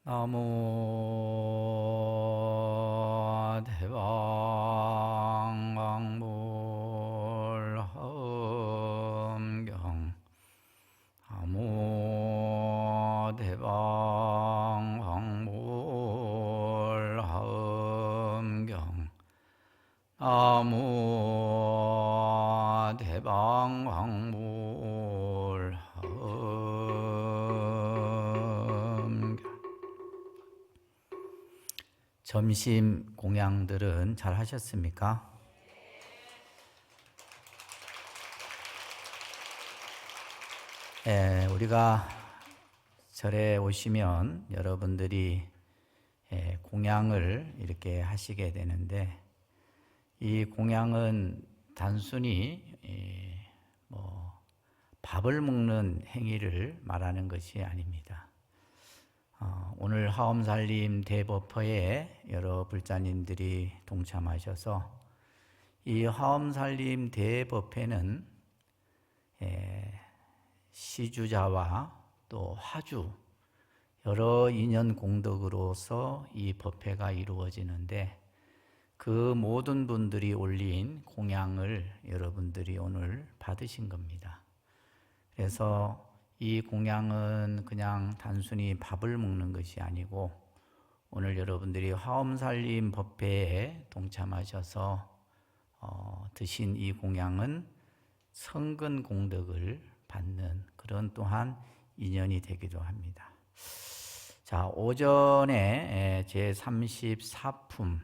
나무 대방강물허엄경 나무 대방강물허엄경 나무 대방강물허엄경. 점심 공양들은 잘 하셨습니까? 우리가 절에 오시면 여러분들이 공양을 이렇게 하시게 되는데, 이 공양은 단순히 밥을 먹는 행위를 말하는 것이 아닙니다. 오늘 하엄살림 대법회에 여러 불자님들이 동참하셔서 이 하엄살림 대법회는 시주자와 또 화주 여러 인연 공덕으로서 이 법회가 이루어지는데, 그 모든 분들이 올린 공양을 여러분들이 오늘 받으신 겁니다. 그래서 이 공양은 그냥 단순히 밥을 먹는 것이 아니고, 오늘 여러분들이 화엄살림 법회에 동참하셔서 드신 이 공양은 성근 공덕을 받는 그런 또한 인연이 되기도 합니다. 자, 오전에 제34품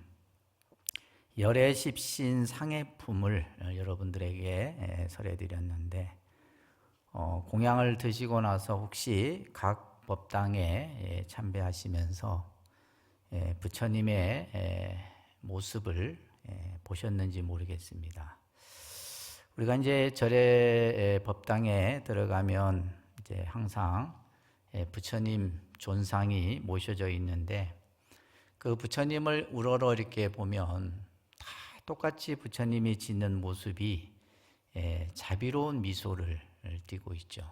열애십신 상해품을 여러분들에게 설해드렸는데, 공양을 드시고 나서 혹시 각 법당에 참배하시면서 부처님의 모습을 보셨는지 모르겠습니다. 우리가 이제 절에 법당에 들어가면 이제 항상 부처님 존상이 모셔져 있는데, 그 부처님을 우러러 이렇게 보면 다 똑같이 부처님이 짓는 모습이 자비로운 미소를 띠고 있죠.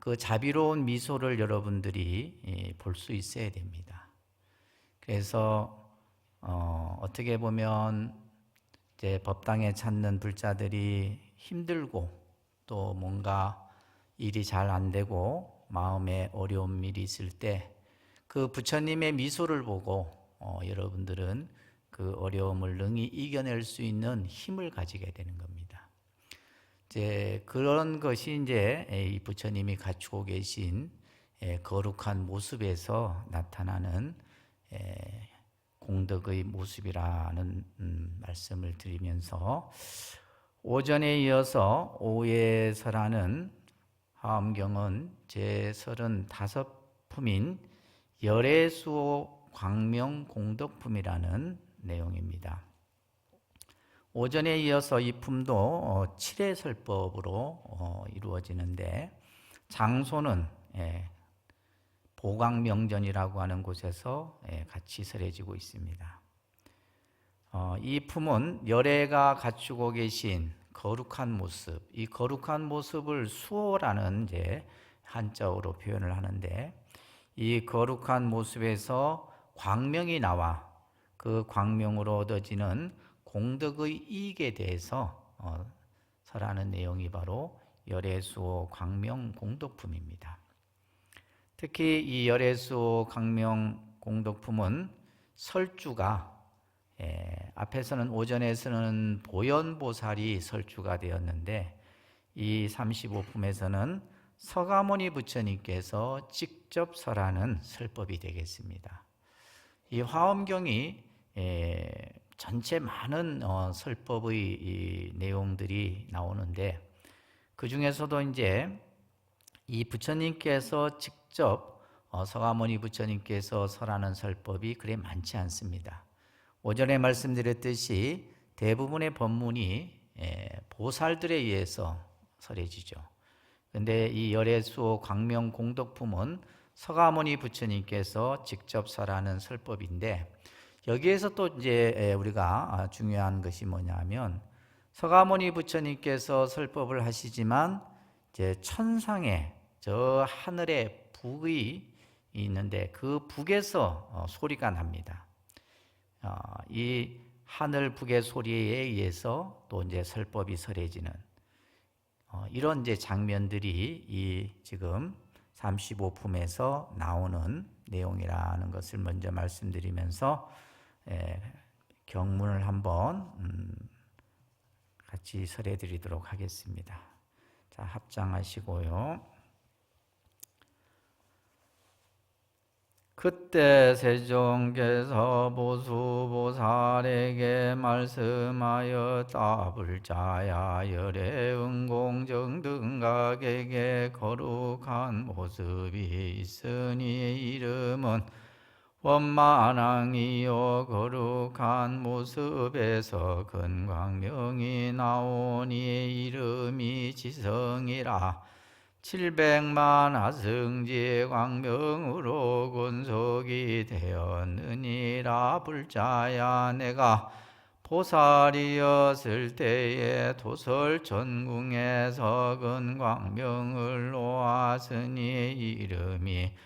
그 자비로운 미소를 여러분들이 볼 수 있어야 됩니다. 그래서 어떻게 보면 이제 법당에 찾는 불자들이 힘들고 또 뭔가 일이 잘 안 되고 마음에 어려운 일이 있을 때 그 부처님의 미소를 보고 여러분들은 그 어려움을 능히 이겨낼 수 있는 힘을 가지게 되는 겁니다. 이제 그런 것이 이제 이 부처님이 갖추고 계신 거룩한 모습에서 나타나는 공덕의 모습이라는 말씀을 드리면서, 오전에 이어서 오후에 설하는 하엄경은 제35품인 열애수호 광명 공덕품이라는 내용입니다. 오전에 이어서 이 품도 칠해설법으로 이루어지는데, 장소는 보광명전이라고 하는 곳에서 같이 설해지고 있습니다. 이 품은 열애가 갖추고 계신 거룩한 모습, 이 거룩한 모습을 수호라는 이제 한자어로 표현을 하는데, 이 거룩한 모습에서 광명이 나와 그 광명으로 얻어지는 공덕의 이익에 대해서 설하는 내용이 바로 열애수호 광명 공덕품입니다. 특히 이 열애수호 광명 공덕품은 설주가 앞에서는 오전에서는 보현보살이 설주가 되었는데, 이 35품에서는 서가모니 부처님께서 직접 설하는 설법이 되겠습니다. 이 화엄경이 전체 많은 설법의 이 내용들이 나오는데, 그 중에서도 이제 이 부처님께서 직접 서가모니 부처님께서 설하는 설법이 그리 많지 않습니다. 오전에 말씀드렸듯이 대부분의 법문이 보살들에 의해서 설해지죠. 그런데 이 열애수호 광명 공덕품은 서가모니 부처님께서 직접 설하는 설법인데, 여기에서 또 이제 우리가 중요한 것이 뭐냐면, 서가모니 부처님께서 설법을 하시지만 이제 천상에 저 하늘의 북의 있는데 그 북에서 소리가 납니다. 이 하늘 북의 소리에 의해서 또 이제 설법이 설해지는 이런 이제 장면들이 이 지금 35품에서 나오는 내용이라는 것을 먼저 말씀드리면서 경문을 한번 같이 설해 드리도록 하겠습니다. 자, 합장하시고요. 그때 세종께서 보수보살에게 말씀하여 따불자야 열애 은공정 등각에게 거룩한 모습이 있으니 이름은 원만왕이요 거룩한 모습에서 근광명이 나오니 이름이 지성이라 700만 하승지 광명으로 군속이 되었느니라. 불자야 내가 보살이었을 때에 도설천궁에서 근광명을 놓았으니 이름이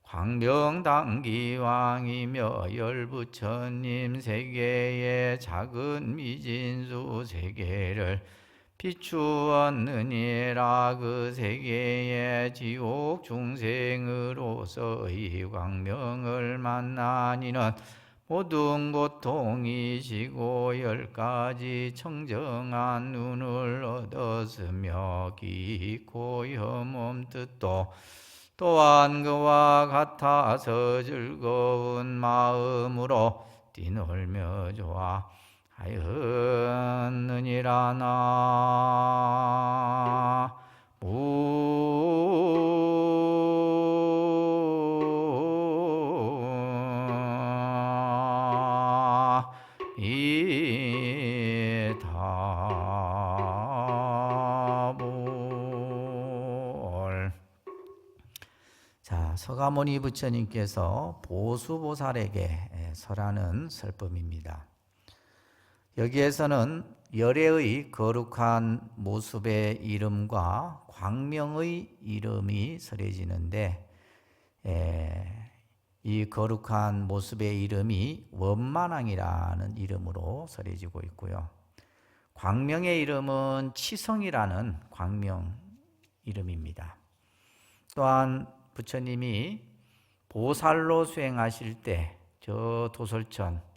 광명당기왕이며 열부처님 세계의 작은 미진수 세계를 비추었느니라. 그 세계의 지옥 중생으로서의 광명을 만나니는 모든 고통이시고 10가지 청정한 눈을 얻었으며 깊고 혐음 뜻도 또한 그와 같아서 즐거운 마음으로 뛰놀며 좋아하였느니라. 자, 서가모니 부처님께서 보수보살에게 설하는 설법입니다. 여기에서는 열애의 거룩한 모습의 이름과 광명의 이름이 설해지는데 이 거룩한 모습의 이름이 원만왕이라는 이름으로 설해지고 있고요. 광명의 이름은 치성이라는 광명 이름입니다. 또한 부처님이 보살로 수행하실 때 저 도솔천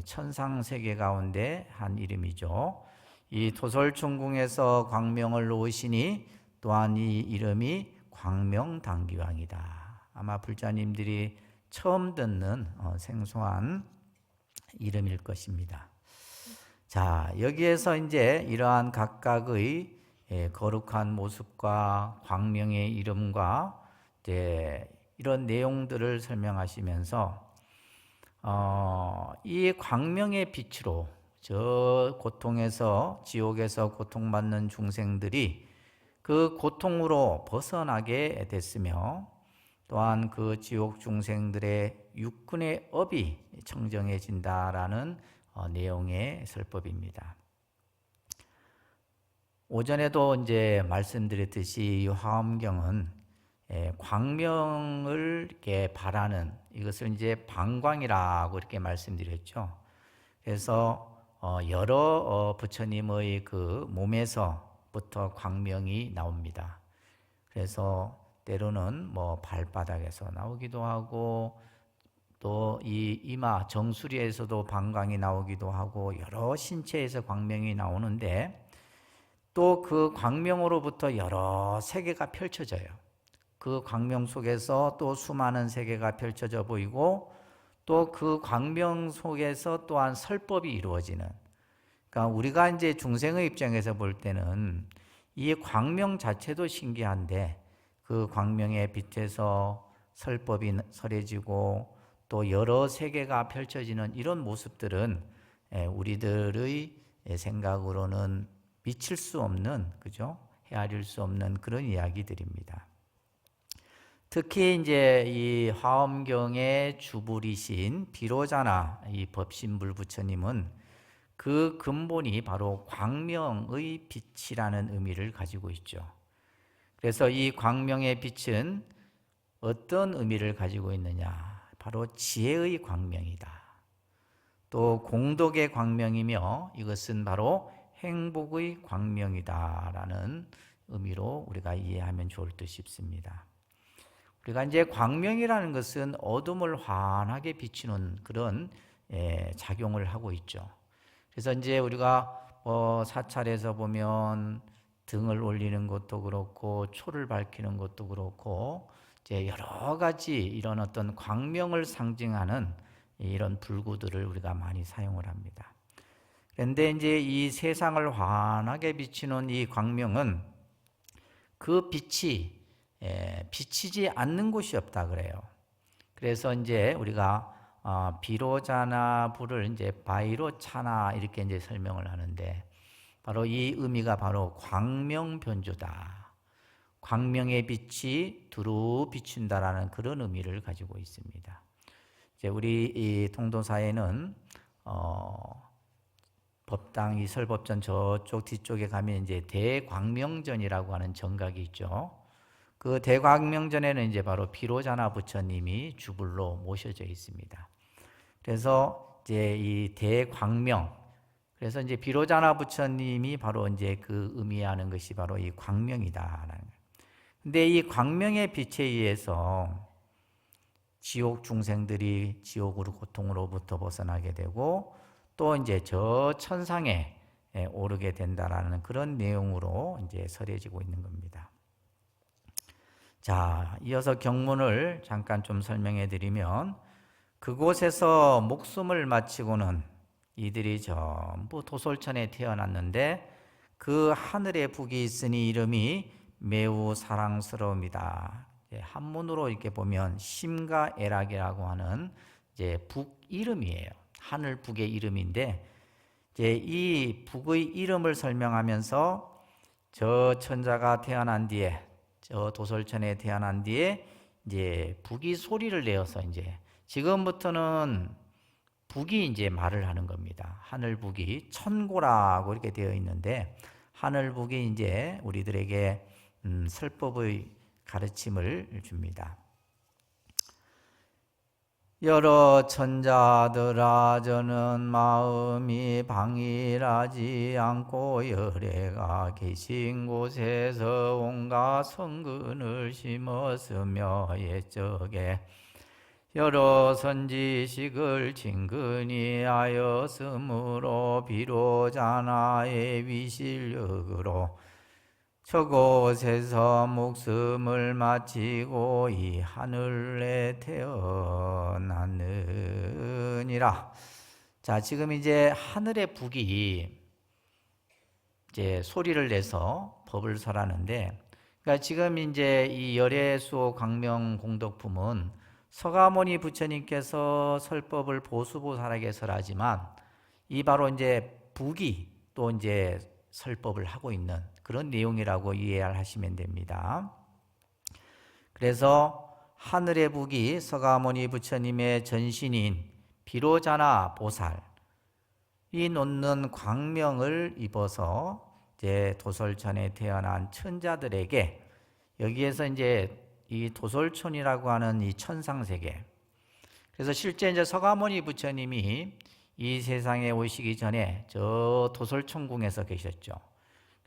천상세계 가운데 한 이름이죠. 이 도솔천궁에서 광명을 놓으시니 또한 이 이름이 광명당기왕이다. 아마 불자님들이 처음 듣는 생소한 이름일 것입니다. 자, 여기에서 이제 이러한 각각의 거룩한 모습과 광명의 이름과 이제 이런 내용들을 설명하시면서 이 광명의 빛으로 저 고통에서 지옥에서 고통받는 중생들이 그 고통으로 벗어나게 됐으며 또한 그 지옥 중생들의 육근의 업이 청정해진다라는 내용의 설법입니다. 오전에도 이제 말씀드렸듯이 이 화엄경은 광명을 이렇게 바라는 이것을 이제 방광이라고 이렇게 말씀드렸죠. 그래서 여러 부처님의 그 몸에서부터 광명이 나옵니다. 그래서 때로는 뭐 발바닥에서 나오기도 하고 또 이 이마 정수리에서도 방광이 나오기도 하고 여러 신체에서 광명이 나오는데 또 그 광명으로부터 여러 세계가 펼쳐져요. 그 광명 속에서 또 수많은 세계가 펼쳐져 보이고 또 그 광명 속에서 또한 설법이 이루어지는, 그러니까 우리가 이제 중생의 입장에서 볼 때는 이 광명 자체도 신기한데 그 광명의 빛에서 설법이 설해지고 또 여러 세계가 펼쳐지는 이런 모습들은 우리들의 생각으로는 미칠 수 없는, 그죠? 헤아릴 수 없는 그런 이야기들입니다. 특히 이제 이 화엄경의 주불이신 비로자나 이 법신불 부처님은 그 근본이 바로 광명의 빛이라는 의미를 가지고 있죠. 그래서 이 광명의 빛은 어떤 의미를 가지고 있느냐? 바로 지혜의 광명이다. 또 공덕의 광명이며 이것은 바로 행복의 광명이다라는 의미로 우리가 이해하면 좋을 듯 싶습니다. 우리가 이제 광명이라는 것은 어둠을 환하게 비추는 그런 작용을 하고 있죠. 그래서 이제 우리가 사찰에서 보면 등을 올리는 것도 그렇고 초를 밝히는 것도 그렇고 이제 여러 가지 이런 어떤 광명을 상징하는 이런 불구들을 우리가 많이 사용을 합니다. 그런데 이제 이 세상을 환하게 비추는 이 광명은 그 빛이 비치지 않는 곳이 없다 그래요. 그래서 이제 우리가 비로자나 불을 이제 바이로차나 이렇게 이제 설명을 하는데 바로 이 의미가 바로 광명변조다. 광명의 빛이 두루 비춘다라는 그런 의미를 가지고 있습니다. 이제 우리 이 통도사에는 법당 이설법전 저쪽 뒤쪽에 가면 이제 대광명전이라고 하는 정각이 있죠. 그 대광명전에는 이제 바로 비로자나 부처님이 주불로 모셔져 있습니다. 그래서 이제 이 대광명, 그래서 이제 비로자나 부처님이 바로 이제 그 의미하는 것이 바로 이 광명이다라는 거예요. 근데 이 광명의 빛에 의해서 지옥 중생들이 지옥으로 고통으로부터 벗어나게 되고 또 이제 저 천상에 오르게 된다라는 그런 내용으로 이제 설해지고 있는 겁니다. 자, 이어서 경문을 잠깐 좀 설명해 드리면 그곳에서 목숨을 마치고는 이들이 전부 도솔천에 태어났는데 그 하늘에 북이 있으니 이름이 매우 사랑스러움이다. 한문으로 이렇게 보면 심가애락이라고 하는 이제 북 이름이에요. 하늘 북의 이름인데 이제 이 북의 이름을 설명하면서 저 천자가 태어난 뒤에 저 도솔천에 태어난 뒤에 이제 북이 소리를 내어서 이제 지금부터는 북이 이제 말을 하는 겁니다. 하늘 북이 천고라고 이렇게 되어 있는데 하늘 북이 이제 우리들에게 설법의 가르침을 줍니다. 여러 천자들아 저는 마음이 방일하지 않고 열애가 계신 곳에서 온갖 성근을 심었으며 옛적에 여러 선지식을 친근히 하였으므로 비로자나의 위실력으로 저곳에서 목숨을 마치고 이 하늘에 태어났느니라. 자, 지금 이제 하늘의 북이 이제 소리를 내서 법을 설하는데, 그러니까 지금 이제 이 열애수호 광명 공덕품은 서가모니 부처님께서 설법을 보수보살하게 설하지만 이 바로 이제 북이 또 이제 설법을 하고 있는 그런 내용이라고 이해하시면 됩니다. 그래서 하늘의 북이 서가모니 부처님의 전신인 비로자나 보살이 놓는 광명을 입어서 이제 도솔천에 태어난 천자들에게 여기에서 이제 이 도솔천이라고 하는 이 천상세계, 그래서 실제 이제 서가모니 부처님이 이 세상에 오시기 전에 저 도솔천궁에서 계셨죠.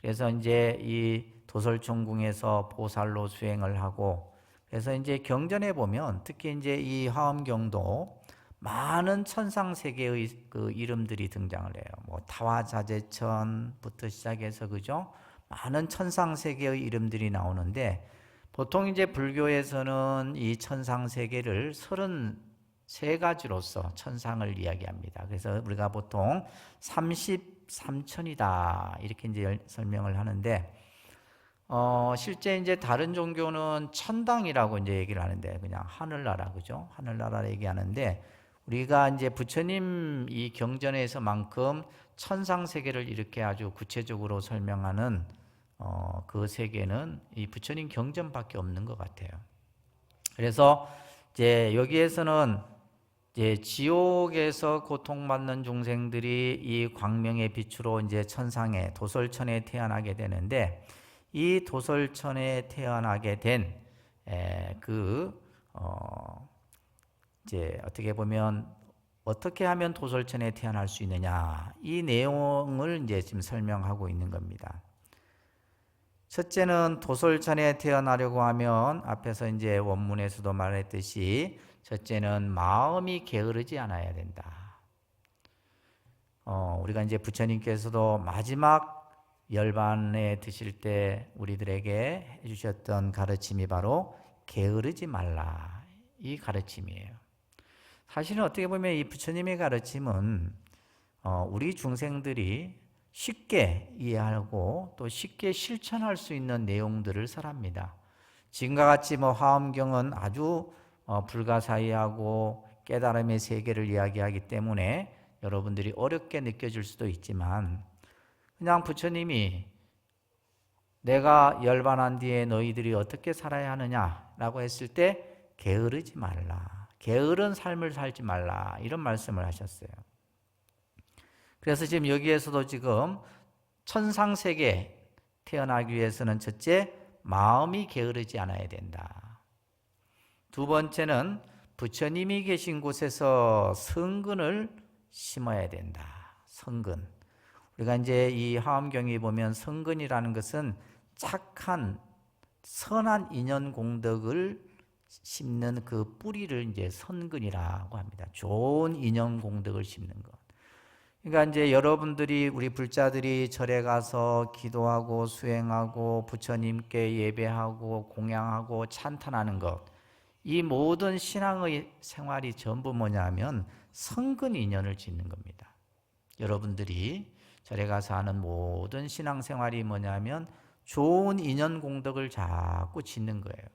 그래서 이제 이 도솔천궁에서 보살로 수행을 하고, 그래서 이제 경전에 보면 특히 이제 이 화엄경도 많은 천상 세계의 그 이름들이 등장을 해요. 뭐 타화자재천부터 시작해서 그죠? 많은 천상 세계의 이름들이 나오는데 보통 이제 불교에서는 이 천상 세계를 33가지로서 천상을 이야기합니다. 그래서 우리가 보통 33천이다 이렇게 이제 설명을 하는데 실제 이제 다른 종교는 천당이라고 이제 얘기를 하는데 그냥 하늘나라 그죠? 하늘나라 얘기하는데 우리가 이제 부처님 이 경전에서만큼 천상 세계를 이렇게 아주 구체적으로 설명하는 그 세계는 이 부처님 경전밖에 없는 것 같아요. 그래서 이제 여기에서는 이제 지옥에서 고통받는 중생들이 이 광명의 빛으로 이제 천상에 도솔천에 태어나게 되는데 이 도솔천에 태어나게 된 그 이제 어떻게 보면 어떻게 하면 도솔천에 태어날 수 있느냐, 이 내용을 이제 지금 설명하고 있는 겁니다. 첫째는 도솔천에 태어나려고 하면 앞에서 이제 원문에서도 말했듯이 첫째는 마음이 게으르지 않아야 된다. 우리가 이제 부처님께서도 마지막 열반에 드실 때 우리들에게 해주셨던 가르침이 바로 게으르지 말라, 이 가르침이에요. 사실은 어떻게 보면 이 부처님의 가르침은 우리 중생들이 쉽게 이해하고 또 쉽게 실천할 수 있는 내용들을 설합니다. 지금과 같이 화엄경은 아주 불가사의하고 깨달음의 세계를 이야기하기 때문에 여러분들이 어렵게 느껴질 수도 있지만, 그냥 부처님이 내가 열반한 뒤에 너희들이 어떻게 살아야 하느냐라고 했을 때 게으르지 말라, 게으른 삶을 살지 말라, 이런 말씀을 하셨어요. 그래서 지금 여기에서도 지금 천상세계 태어나기 위해서는 첫째, 마음이 게으르지 않아야 된다. 두 번째는 부처님이 계신 곳에서 성근을 심어야 된다. 성근. 우리가 이제 이 화엄경에 보면 성근이라는 것은 착한 선한 인연 공덕을 심는 그 뿌리를 이제 선근이라고 합니다. 좋은 인연 공덕을 심는 것. 그러니까 이제 여러분들이, 우리 불자들이 절에 가서 기도하고 수행하고 부처님께 예배하고 공양하고 찬탄하는 것, 이 모든 신앙의 생활이 전부 뭐냐면 성근 인연을 짓는 겁니다. 여러분들이 절에 가서 하는 모든 신앙 생활이 뭐냐면 좋은 인연 공덕을 자꾸 짓는 거예요.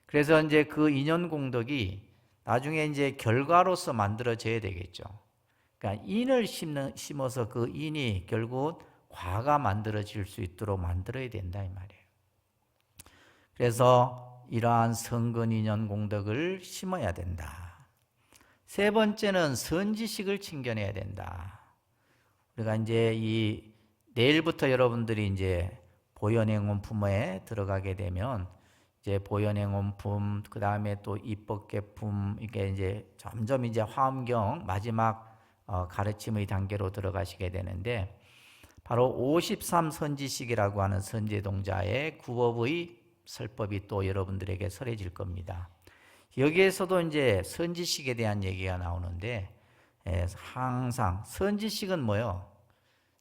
그래서 이제 그 인연 공덕이 나중에 이제 결과로서 만들어져야 되겠죠. 그러니까 인을 심어서 그 인이 결국 과가 만들어질 수 있도록 만들어야 된다, 이 말이에요. 그래서 이러한 성근 인연 공덕을 심어야 된다. 세 번째는 선지식을 챙겨내야 된다. 우리가 이제 내일부터 여러분들이 이제 보현행원품에 들어가게 되면 이제 보현행원품, 그 다음에 또 입법계품, 이게 이제 점점 이제 화엄경 마지막 가르침의 단계로 들어가시게 되는데, 바로 53선지식이라고 하는 선제동자의 구법의 설법이 또 여러분들에게 설해질 겁니다. 여기에서도 이제 선지식에 대한 얘기가 나오는데, 항상 선지식은 뭐요?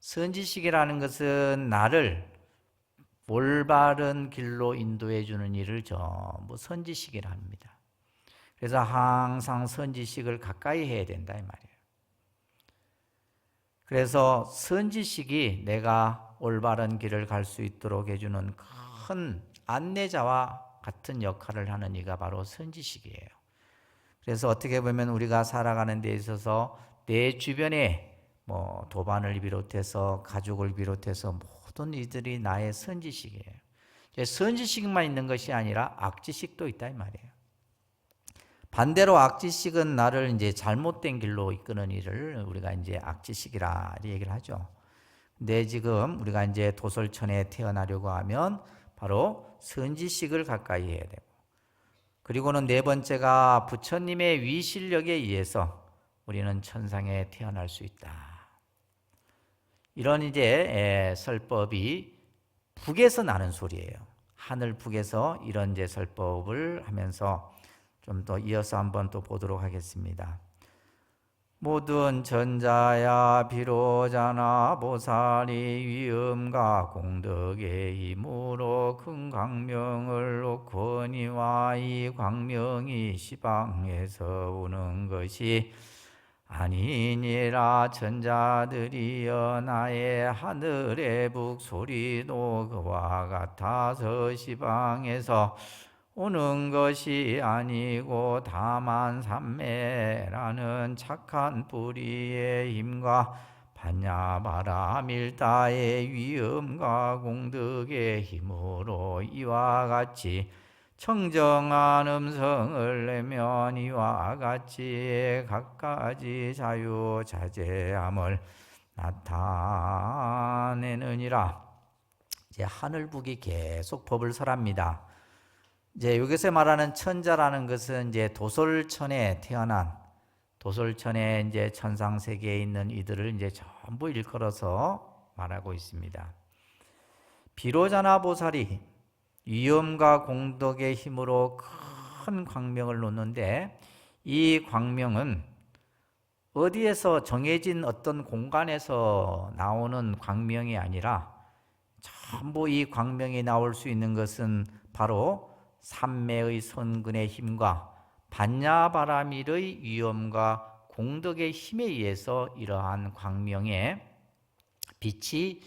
선지식이라는 것은 나를 올바른 길로 인도해 주는 일을 전부 선지식이라 합니다. 그래서 항상 선지식을 가까이 해야 된다, 이 말이에요. 그래서 선지식이 내가 올바른 길을 갈 수 있도록 해주는 큰 안내자와 같은 역할을 하는 이가 바로 선지식이에요. 그래서 어떻게 보면 우리가 살아가는 데 있어서 내 주변에 도반을 비롯해서 가족을 비롯해서 모든 이들이 나의 선지식이에요. 선지식만 있는 것이 아니라 악지식도 있다, 이 말이에요. 반대로 악지식은 나를 이제 잘못된 길로 이끄는 일을 우리가 이제 악지식이라 얘기를 하죠. 근데 지금 우리가 이제 도솔천에 태어나려고 하면 바로 선지식을 가까이 해야 되고, 그리고는 네 번째가 부처님의 위실력에 의해서 우리는 천상에 태어날 수 있다. 이런 이제 설법이 북에서 나는 소리예요. 하늘 북에서 이런 이제 설법을 하면서 좀 더 이어서 한번 또 보도록 하겠습니다. 모든 전자야 비로자나 보살이 위엄과 공덕의 힘으로 큰 광명을 놓거니와 이 광명이 시방에서 오는 것이 아니니라. 천자들이여 나의 하늘의 북소리도 그와 같아서 시방에서 오는 것이 아니고 다만 삼매라는 착한 뿌리의 힘과 반야바라 밀다의 위엄과 공덕의 힘으로 이와 같이 청정한 음성을 내면 이와 같이 갖가지 자유자재함을 나타내느니라. 이제 하늘북이 계속 법을 설합니다. 이제 여기서 말하는 천자라는 것은 이제 도솔천에 태어난, 도솔천에 이제 천상 세계에 있는 이들을 이제 전부 일컬어서 말하고 있습니다. 비로자나 보살이 위엄과 공덕의 힘으로 큰 광명을 놓는데, 이 광명은 어디에서 정해진 어떤 공간에서 나오는 광명이 아니라 전부 이 광명이 나올 수 있는 것은 바로 삼매의 선근의 힘과 반야바라밀의 위엄과 공덕의 힘에 의해서 이러한 광명의 빛이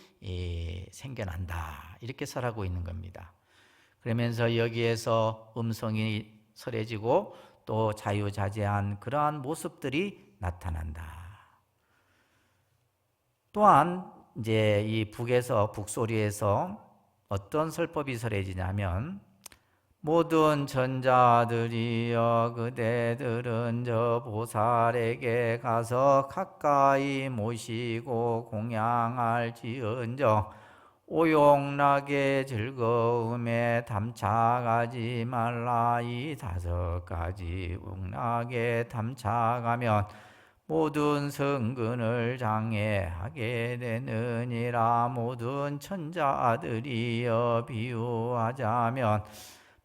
생겨난다, 이렇게 설하고 있는 겁니다. 그러면서 여기에서 음성이 설해지고 또 자유자재한 그러한 모습들이 나타난다. 또한 이제 이 북소리에서 어떤 설법이 설해지냐면, 모든 전자들이여 그대들은 저 보살에게 가서 가까이 모시고 공양할지언정 오용락의 즐거움에 담착하지 말라. 이 5가지 웅락에 담착하면 모든 성근을 장애하게 되느니라. 모든 천자들이여 비유하자면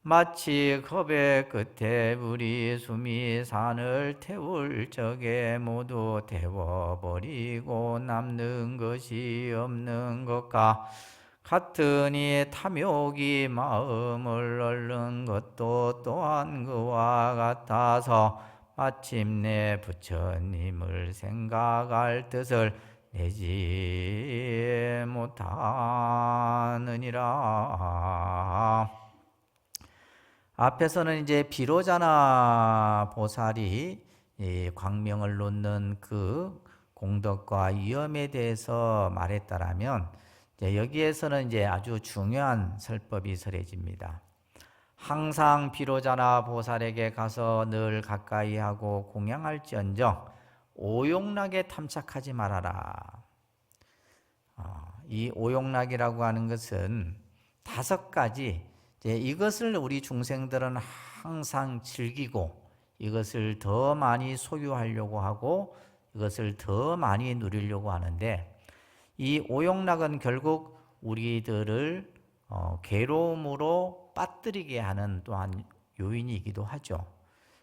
마치 겁의 끝에 불이 숨이 산을 태울 적에 모두 태워버리고 남는 것이 없는 것과 같으니, 탐욕이 마음을 얼른 것도 또한 그와 같아서 마침내 부처님을 생각할 뜻을 내지 못하느니라. 앞에서는 이제 비로자나 보살이 광명을 놓는 그 공덕과 위엄에 대해서 말했다라면, 여기에서는 이제 아주 중요한 설법이 설해집니다. 항상 비로자나 보살에게 가서 늘 가까이 하고 공양할지언정 오용락에 탐착하지 말아라. 이 오용락이라고 하는 것은 5가지, 이것을 우리 중생들은 항상 즐기고 이것을 더 많이 소유하려고 하고 이것을 더 많이 누리려고 하는데, 이 오용락은 결국 우리들을 괴로움으로 빠뜨리게 하는 또한 요인이기도 하죠.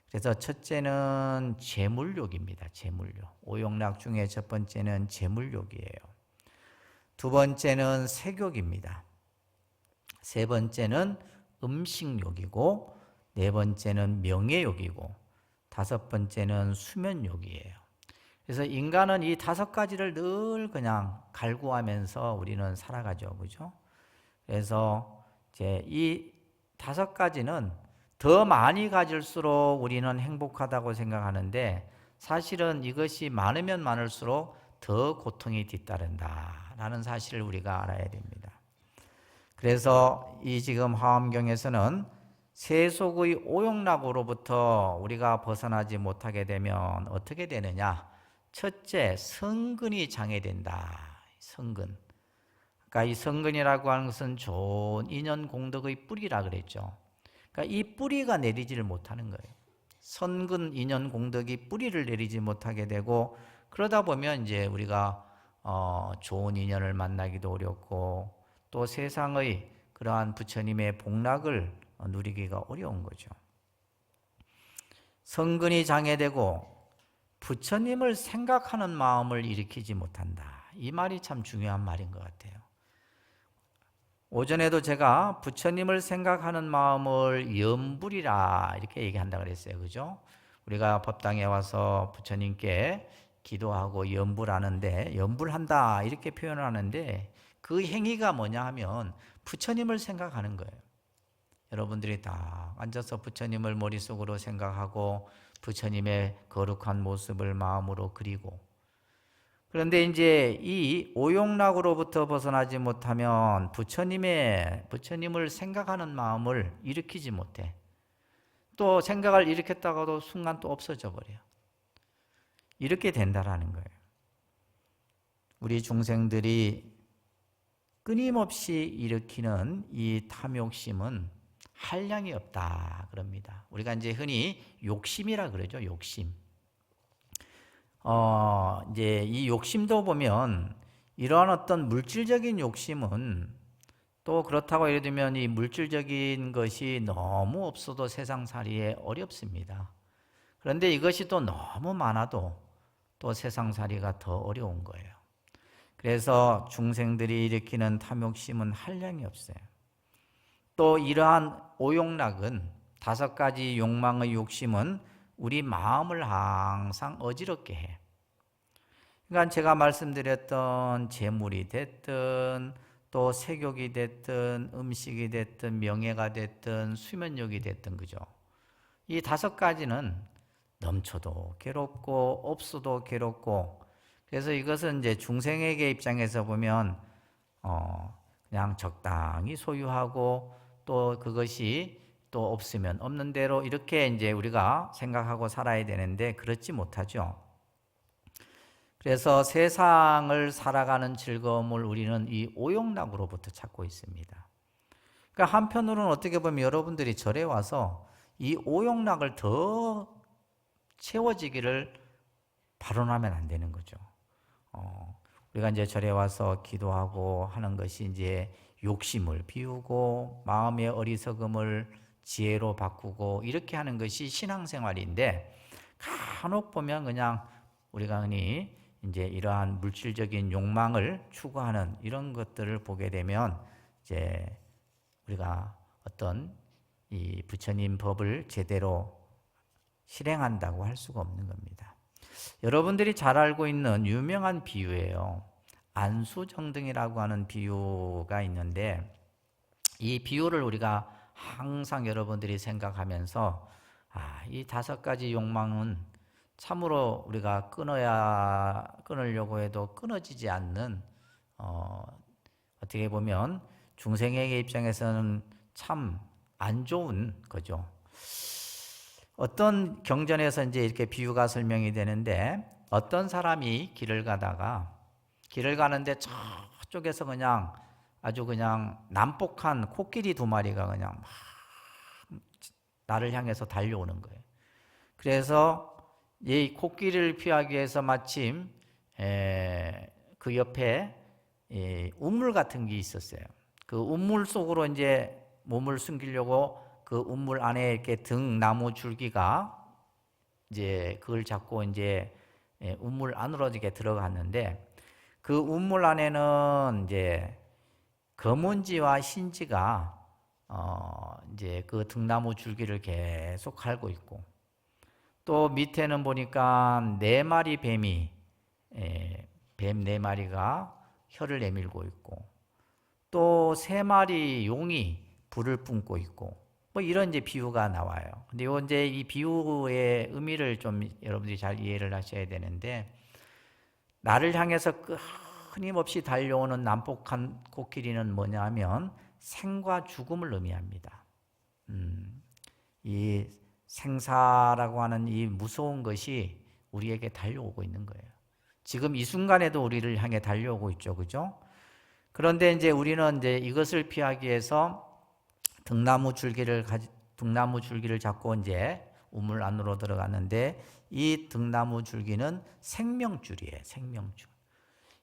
그래서 첫째는 재물욕입니다. 재물욕. 오용락 중에 첫 번째는 재물욕이에요. 두 번째는 색욕입니다. 세 번째는 음식욕이고, 네 번째는 명예욕이고, 5번째는 수면욕이에요. 그래서 인간은 이 5가지를 늘 그냥 갈구하면서 우리는 살아가죠, 그죠? 그래서 이제 이 5가지는 더 많이 가질수록 우리는 행복하다고 생각하는데, 사실은 이것이 많으면 많을수록 더 고통이 뒤따른다라는 사실을 우리가 알아야 됩니다. 그래서 이 지금 화엄경에서는 세속의 오용락으로부터 우리가 벗어나지 못하게 되면 어떻게 되느냐? 첫째, 성근이 장애된다. 성근. 그러니까 이 성근이라고 하는 것은 좋은 인연 공덕의 뿌리라 그랬죠. 그러니까 이 뿌리가 내리지를 못하는 거예요. 선근 인연 공덕이 뿌리를 내리지 못하게 되고, 그러다 보면 이제 우리가 좋은 인연을 만나기도 어렵고 또 세상의 그러한 부처님의 복락을 누리기가 어려운 거죠. 성근이 장애되고 부처님을 생각하는 마음을 일으키지 못한다. 이 말이 참 중요한 말인 것 같아요. 오전에도 제가 부처님을 생각하는 마음을 염불이라 이렇게 얘기한다고 그랬어요. 그죠? 우리가 법당에 와서 부처님께 기도하고 염불하는데, 염불한다 이렇게 표현을 하는데, 그 행위가 뭐냐 하면 부처님을 생각하는 거예요. 여러분들이 다 앉아서 부처님을 머릿속으로 생각하고 부처님의 거룩한 모습을 마음으로 그리고, 그런데 이제 이 오용락으로부터 벗어나지 못하면 부처님을 생각하는 마음을 일으키지 못해. 또 생각을 일으켰다가도 순간 또 없어져 버려요. 이렇게 된다라는 거예요. 우리 중생들이 끊임없이 일으키는 이 탐욕심은 한량이 없다 그럽니다. 우리가 이제 흔히 욕심이라 그러죠. 욕심. 이제 이 욕심도 보면 이러한 어떤 물질적인 욕심은 또 그렇다고 예를 들면 이 물질적인 것이 너무 없어도 세상살이에 어렵습니다. 그런데 이것이 또 너무 많아도 또 세상살이가 더 어려운 거예요. 그래서 중생들이 일으키는 탐욕심은 한량이 없어요. 또 이러한 오욕락은 5가지 욕망의 욕심은 우리 마음을 항상 어지럽게 해. 그러니까 제가 말씀드렸던 재물이 됐든 또 색욕이 됐든 음식이 됐든 명예가 됐든 수면욕이 됐든 그죠. 이 5가지는 넘쳐도 괴롭고 없어도 괴롭고 그래서 이것은 이제 중생에게 입장에서 보면 그냥 적당히 소유하고 또 그것이 또 없으면 없는 대로 이렇게 이제 우리가 생각하고 살아야 되는데 그렇지 못하죠. 그래서 세상을 살아가는 즐거움을 우리는 이 오욕락으로부터 찾고 있습니다. 그러니까 한편으로는 어떻게 보면 여러분들이 절에 와서 이 오욕락을 더 채워지기를 발언하면 안 되는 거죠. 우리가 이제 절에 와서 기도하고 하는 것이 이제 욕심을 비우고 마음의 어리석음을 지혜로 바꾸고 이렇게 하는 것이 신앙생활인데 간혹 보면 그냥 우리가 흔히 이제 이러한 물질적인 욕망을 추구하는 이런 것들을 보게 되면 이제 우리가 어떤 이 부처님 법을 제대로 실행한다고 할 수가 없는 겁니다. 여러분들이 잘 알고 있는 유명한 비유예요. 안수정등이라고 하는 비유가 있는데 이 비유를 우리가 항상 여러분들이 생각하면서 이 5가지 욕망은 참으로 우리가 끊으려고 해도 끊어지지 않는 어떻게 보면 중생에게 입장에서는 참 안 좋은 거죠. 어떤 경전에서 이제 이렇게 비유가 설명이 되는데 어떤 사람이 길을 가는데 저쪽에서 그냥 아주 그냥 난폭한 코끼리 2마리가 그냥 막 나를 향해서 달려오는 거예요. 그래서 이 코끼리를 피하기 위해서 마침 그 옆에 우물 같은 게 있었어요. 그 우물 속으로 이제 몸을 숨기려고 그 우물 안에 이렇게 등나무 줄기가 이제 그걸 잡고 이제 우물 안으로 이렇게 들어갔는데 그 우물 안에는 이제 검은지와 흰지가 이제 그 등나무 줄기를 계속 갈고 있고 또 밑에는 보니까 4마리 뱀이 뱀 4마리가 혀를 내밀고 있고 또 3마리 용이 불을 뿜고 있고 뭐 이런 이제 비유가 나와요. 근데 이제 이 비유의 의미를 좀 여러분들이 잘 이해를 하셔야 되는데 나를 향해서 끊임없이 달려오는 난폭한 코끼리는 뭐냐면 생과 죽음을 의미합니다. 이 생사라고 하는 이 무서운 것이 우리에게 달려오고 있는 거예요. 지금 이 순간에도 우리를 향해 달려오고 있죠, 그죠? 그런데 이제 우리는 이제 이것을 피하기 위해서 등나무 줄기를 잡고 이제 우물 안으로 들어갔는데 이 등나무 줄기는 생명줄이에요, 생명줄.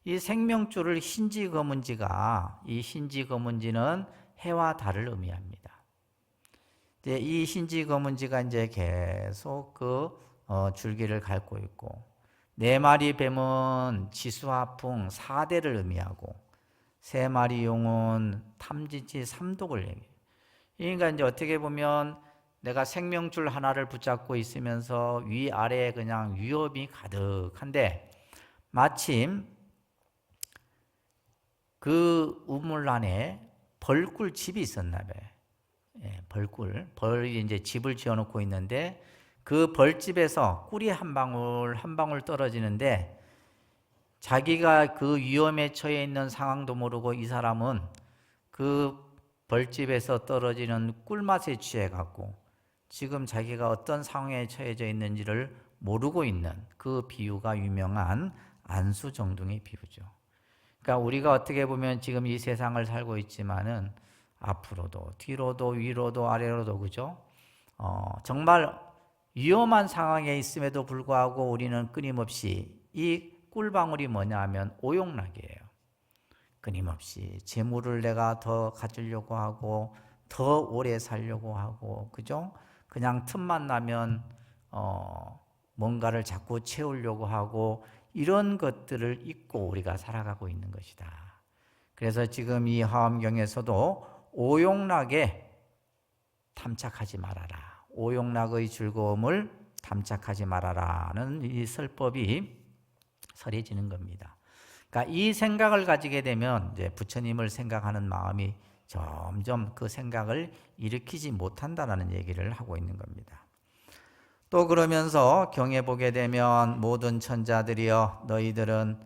이 생명줄을 흰지 검은지가 이 흰지 검은지는 해와 달을 의미합니다. 이제 이 흰지 검은지가 이제 계속 그 줄기를 밟고 있고 4마리 뱀은 지수화풍 4대를 의미하고 3마리 용은 탐진치 3독을 의미해요. 그러니까 이제 어떻게 보면 내가 생명줄 하나를 붙잡고 있으면서 위아래에 그냥 위협이 가득한데 마침 그 우물 안에 벌꿀집이 있었나 봐요. 벌이 이제 집을 지어놓고 있는데 그 벌집에서 꿀이 한 방울 떨어지는데 자기가 그 위험에 처해 있는 상황도 모르고 이 사람은 그 벌집에서 떨어지는 꿀맛에 취해갖고 지금 자기가 어떤 상황에 처해져 있는지를 모르고 있는 그 비유가 유명한 안수정등의 비유죠. 그러니까 우리가 어떻게 보면 지금 이 세상을 살고 있지만은 앞으로도 뒤로도 위로도 아래로도 그죠? 정말 위험한 상황에 있음에도 불구하고 우리는 끊임없이 이 꿀방울이 뭐냐 하면 오용락이에요. 끊임없이 재물을 내가 더 가지려고 하고 더 오래 살려고 하고 그죠? 그냥 틈만 나면 뭔가를 자꾸 채우려고 하고 이런 것들을 잊고 우리가 살아가고 있는 것이다. 그래서 지금 이 화엄경에서도 오용락에 탐착하지 말아라. 오용락의 즐거움을 탐착하지 말아라는 이 설법이 설해지는 겁니다. 그러니까 이 생각을 가지게 되면 이제 부처님을 생각하는 마음이 점점 그 생각을 일으키지 못한다라는 얘기를 하고 있는 겁니다. 또 그러면서 경에 보게 되면 모든 천자들이여 너희들은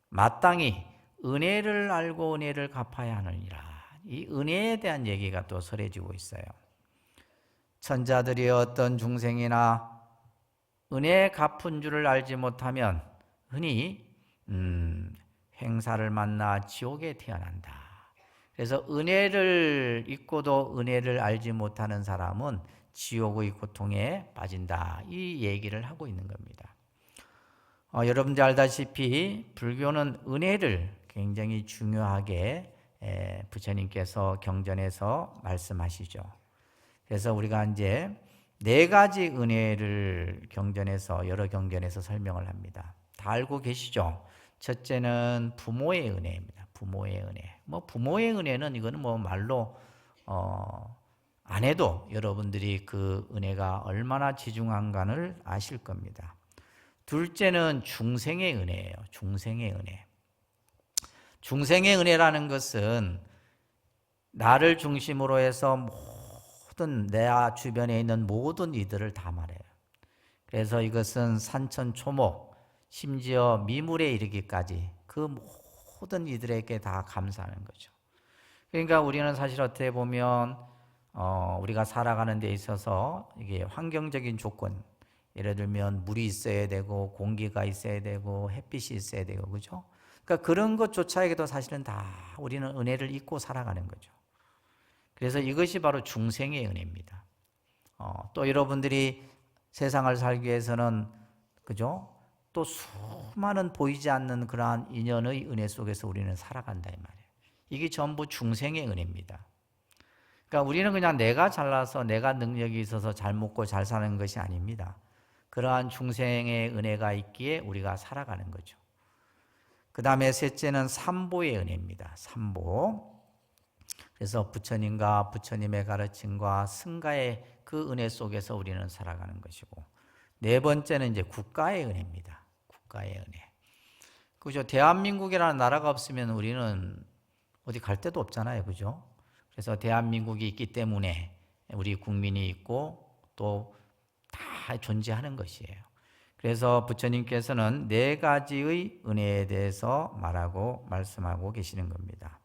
마땅히 은혜를 알고 은혜를 갚아야 하느니라. 이 은혜에 대한 얘기가 또 설해지고 있어요. 천자들이 어떤 중생이나 은혜 갚은 줄을 알지 못하면 흔히 행사를 만나 지옥에 태어난다. 그래서 은혜를 잊고도 은혜를 알지 못하는 사람은 지옥의 고통에 빠진다. 이 얘기를 하고 있는 겁니다. 여러분들 알다시피 불교는 은혜를 굉장히 중요하게 부처님께서 경전에서 말씀하시죠. 그래서 우리가 이제 4가지 은혜를 경전에서 여러 경전에서 설명을 합니다. 다 알고 계시죠? 첫째는 부모의 은혜입니다. 부모의 은혜. 부모의 은혜는 이거는 말로 안 해도 여러분들이 그 은혜가 얼마나 지중한가를 아실 겁니다. 둘째는 중생의 은혜예요. 중생의 은혜. 중생의 은혜라는 것은 나를 중심으로 해서 모든 내 주변에 있는 모든 이들을 다 말해요. 그래서 이것은 산천초목 심지어 미물에 이르기까지 그 모든 이들에게 다 감사하는 거죠. 그러니까 우리는 사실 어떻게 보면 우리가 살아가는 데 있어서 이게 환경적인 조건, 예를 들면 물이 있어야 되고 공기가 있어야 되고 햇빛이 있어야 되고 그죠? 그러니까 그런 것조차에도 사실은 다 우리는 은혜를 잊고 살아가는 거죠. 그래서 이것이 바로 중생의 은혜입니다. 또 여러분들이 세상을 살기 위해서는 그죠? 또 수많은 보이지 않는 그러한 인연의 은혜 속에서 우리는 살아간다 이 말이에요. 이게 전부 중생의 은혜입니다. 그러니까 우리는 그냥 내가 잘나서 내가 능력이 있어서 잘 먹고 잘 사는 것이 아닙니다. 그러한 중생의 은혜가 있기에 우리가 살아가는 거죠. 그 다음에 셋째는 삼보의 은혜입니다. 삼보. 그래서 부처님과 부처님의 가르침과 승가의 그 은혜 속에서 우리는 살아가는 것이고, 네 번째는 이제 국가의 은혜입니다. 국가의 은혜. 그죠? 대한민국이라는 나라가 없으면 우리는 어디 갈 데도 없잖아요. 그죠? 그래서 대한민국이 있기 때문에 우리 국민이 있고 또 다 존재하는 것이에요. 그래서 부처님께서는 4가지의 은혜에 대해서 말씀하고 계시는 겁니다.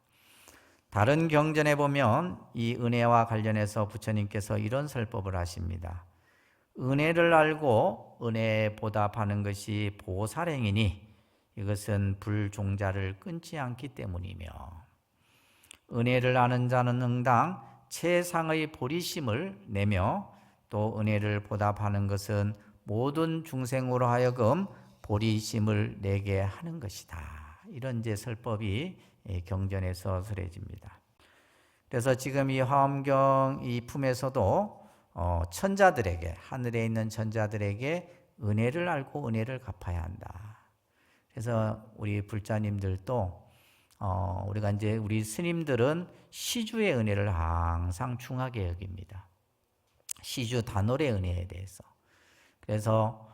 다른 경전에 보면 이 은혜와 관련해서 부처님께서 이런 설법을 하십니다. 은혜를 알고 은혜에 보답하는 것이 보살행이니 이것은 불종자를 끊지 않기 때문이며, 은혜를 아는 자는 응당 최상의 보리심을 내며 또 은혜를 보답하는 것은 모든 중생으로 하여금 보리심을 내게 하는 것이다. 이런 이제 설법이 경전에서 설해집니다. 그래서 지금 이 화엄경 이 품에서도 천자들에게, 하늘에 있는 천자들에게 은혜를 알고 은혜를 갚아야 한다. 그래서 우리 불자님들도 우리가 이제 우리 스님들은 시주의 은혜를 항상 중하게 여깁니다. 시주 단월의 은혜에 대해서. 그래서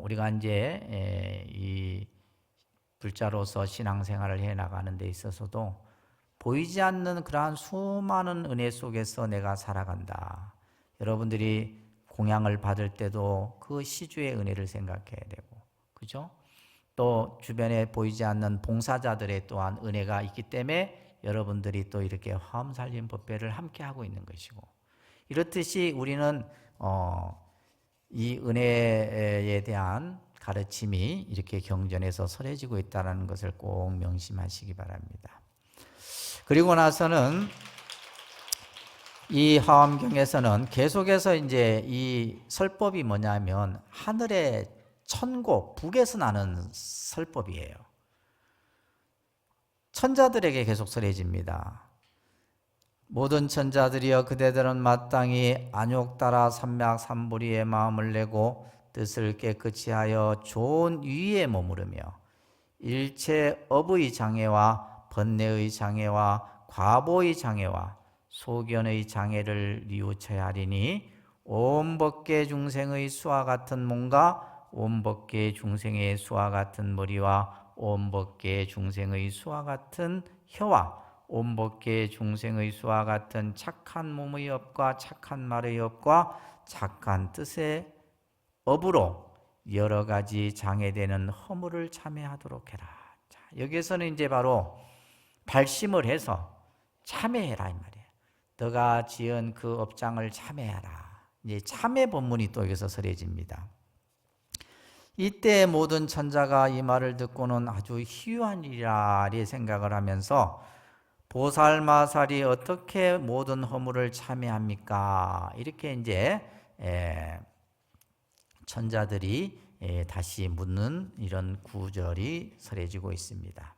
우리가 이제 이 불자로서 신앙생활을 해 나가는 데 있어서도 보이지 않는 그러한 수많은 은혜 속에서 내가 살아간다. 여러분들이 공양을 받을 때도 그 시주의 은혜를 생각해야 되고, 그죠? 또 주변에 보이지 않는 봉사자들의 또한 은혜가 있기 때문에 여러분들이 또 이렇게 화엄살림 법회를 함께 하고 있는 것이고, 이렇듯이 우리는 이 은혜에 대한 가르침이 이렇게 경전에서 설해지고 있다는 것을 꼭 명심하시기 바랍니다. 그리고 나서는 이 화엄경에서는 계속해서 이제 이 설법이 뭐냐면 하늘의 천고 북에서 나는 설법이에요. 천자들에게 계속 설해집니다. 모든 천자들이여 그대들은 마땅히 안욕 따라 삼맥삼보리의 마음을 내고 뜻을 깨끗이 하여 좋은 위에 머무르며 일체 업의 장애와 번뇌의 장애와 과보의 장애와 소견의 장애를 뉘우쳐야 하리니 온 법계 중생의 수와 같은 몸과 온 법계 중생의 수와 같은 머리와 온 법계 중생의 수와 같은 혀와 온 법계 중생의 수와 같은 착한 몸의 업과 착한 말의 업과 착한 뜻의 업으로 여러 가지 장애되는 허물을 참회하도록 해라. 자, 여기에서는 이제 바로 발심을 해서 참회해라 이 말이에요. 너가 지은 그 업장을 참회하라. 이제 참회 본문이 또 여기서 설해집니다. 이때 모든 천자가 이 말을 듣고는 아주 희유한 일이라 생각을 하면서 보살마살이 어떻게 모든 허물을 참회합니까? 이렇게 이제 천자들이 다시 묻는 이런 구절이 설해지고 있습니다.